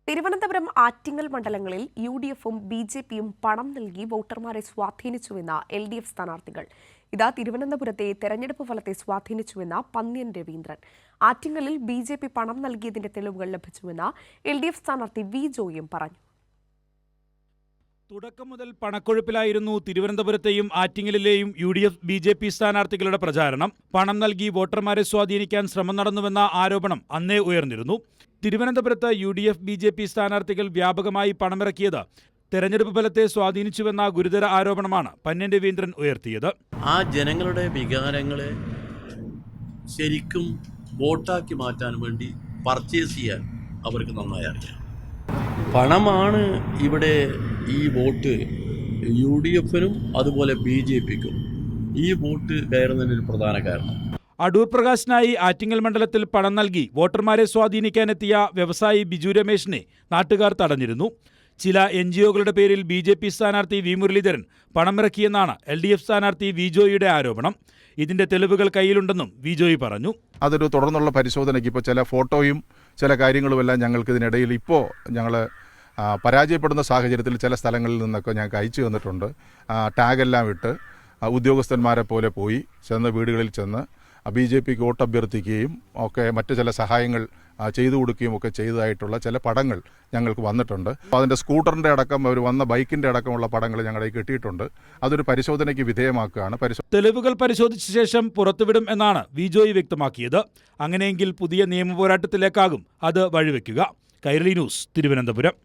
തിരുവനന്തപുരം ആറ്റിങ്ങൽ മണ്ഡലങ്ങളിൽ യു.ഡി.എഫും ബി.ജെ.പിയും പണം നൽകി വോട്ടർമാരെ സ്വാധീനിച്ചുവെന്ന എൽ.ഡി.എഫ് സ്ഥാനാർത്ഥികൾ. ഇതാ തിരുവനന്തപുരത്തെ തെരഞ്ഞെടുപ്പ് ഫലത്തെ സ്വാധീനിച്ചുവെന്ന പന്ന്യൻ രവീന്ദ്രൻ. ആറ്റിങ്ങലിൽ ബി.ജെ.പി പണം നൽകിയതിന്റെ തെളിവുകൾ ലഭിച്ചുവെന്ന് എൽ.ഡി.എഫ് സ്ഥാനാർത്ഥി വി ജോയും പറഞ്ഞു. തുടക്കം മുതൽ പണക്കൊഴുപ്പിലായിരുന്നു തിരുവനന്തപുരത്തെയും ആറ്റിങ്ങലിലെയും യു.ഡി.എഫ് ബി.ജെ.പി സ്ഥാനാർത്ഥികളുടെ പ്രചാരണം. പണം നൽകി വോട്ടർമാരെ സ്വാധീനിക്കാൻ ശ്രമം നടന്നുവെന്ന ആരോപണം അന്നേ ഉയർന്നിരുന്നു. തിരുവനന്തപുരത്ത് യു.ഡി.എഫ് ബി.ജെ.പി സ്ഥാനാർത്ഥികൾ വ്യാപകമായി പണമിറക്കിയത് തെരഞ്ഞെടുപ്പ് ഫലത്തെ സ്വാധീനിച്ചുവെന്ന ഗുരുതര ആരോപണമാണ് പന്ന്യൻ രവീന്ദ്രൻ ഉയർത്തിയത്. ആ ജനങ്ങളുടെ വികാരങ്ങളെ ശരിക്കും വോട്ടാക്കി മാറ്റാൻ വേണ്ടി പർച്ചേസ് ചെയ്യാൻ അവർക്ക് നന്നായി അറിയാം. പണമാണ് ഇവിടെ ഈ വോട്ട് യു.ഡി.എഫിനും അതുപോലെ ബി.ജെ.പിക്കും ഈ വോട്ട് കയറുന്നതിന് പ്രധാന കാരണം. അടൂർ പ്രകാശിനായി ആറ്റിങ്ങൽ മണ്ഡലത്തിൽ പണം നൽകി വോട്ടർമാരെ സ്വാധീനിക്കാനെത്തിയ വ്യവസായി ബിജു രമേശിനെ നാട്ടുകാർ തടഞ്ഞിരുന്നു. ചില NGO-കളുടെ പേരിൽ ബി.ജെ.പി സ്ഥാനാർത്ഥി വി മുരളീധരൻ പണമിറക്കിയെന്നാണ് എൽ.ഡി.എഫ് സ്ഥാനാർത്ഥി വി ജോയിയുടെ ആരോപണം. ഇതിന്റെ തെളിവുകൾ കയ്യിലുണ്ടെന്നും വി ജോയി പറഞ്ഞു. അതൊരു തുടർന്നുള്ള പരിശോധനയ്ക്ക് ഇപ്പോൾ ചില ഫോട്ടോയും ചില കാര്യങ്ങളുമെല്ലാം ഞങ്ങൾക്ക് ഇതിനിടയിൽ ഇപ്പോൾ ഞങ്ങൾ പരാജയപ്പെടുന്ന സാഹചര്യത്തിൽ ചില സ്ഥലങ്ങളിൽ നിന്നൊക്കെ ഞങ്ങൾക്ക് അയച്ചു തന്നിട്ടുണ്ട്. ടാഗെല്ലാം ഇട്ട് ഉദ്യോഗസ്ഥന്മാരെ പോലെ പോയി ചെന്ന് വീടുകളിൽ ചെന്ന് ബി.ജെ.പിക്ക് വോട്ട് അഭ്യർത്ഥിക്കുകയും ഒക്കെ മറ്റ് ചില സഹായങ്ങൾ ചെയ്തു കൊടുക്കുകയും ഒക്കെ ചെയ്തതായിട്ടുള്ള ചില പടങ്ങൾ ഞങ്ങൾക്ക് വന്നിട്ടുണ്ട്. അതിൻ്റെ സ്കൂട്ടറിൻ്റെ അടക്കം അവർ വന്ന ബൈക്കിൻ്റെ അടക്കമുള്ള പടങ്ങൾ ഞങ്ങളുടെ കിട്ടിയിട്ടുണ്ട്. അതൊരു പരിശോധനയ്ക്ക് വിധേയമാക്കുകയാണ്. തെളിവുകൾ പരിശോധിച്ച ശേഷം പുറത്തുവിടും എന്നാണ് വി ജോയി വ്യക്തമാക്കിയത്. അങ്ങനെയെങ്കിൽ പുതിയ നിയമപോരാട്ടത്തിലേക്കാകും അത് വഴിവെക്കുക. കൈരളി ന്യൂസ്, തിരുവനന്തപുരം.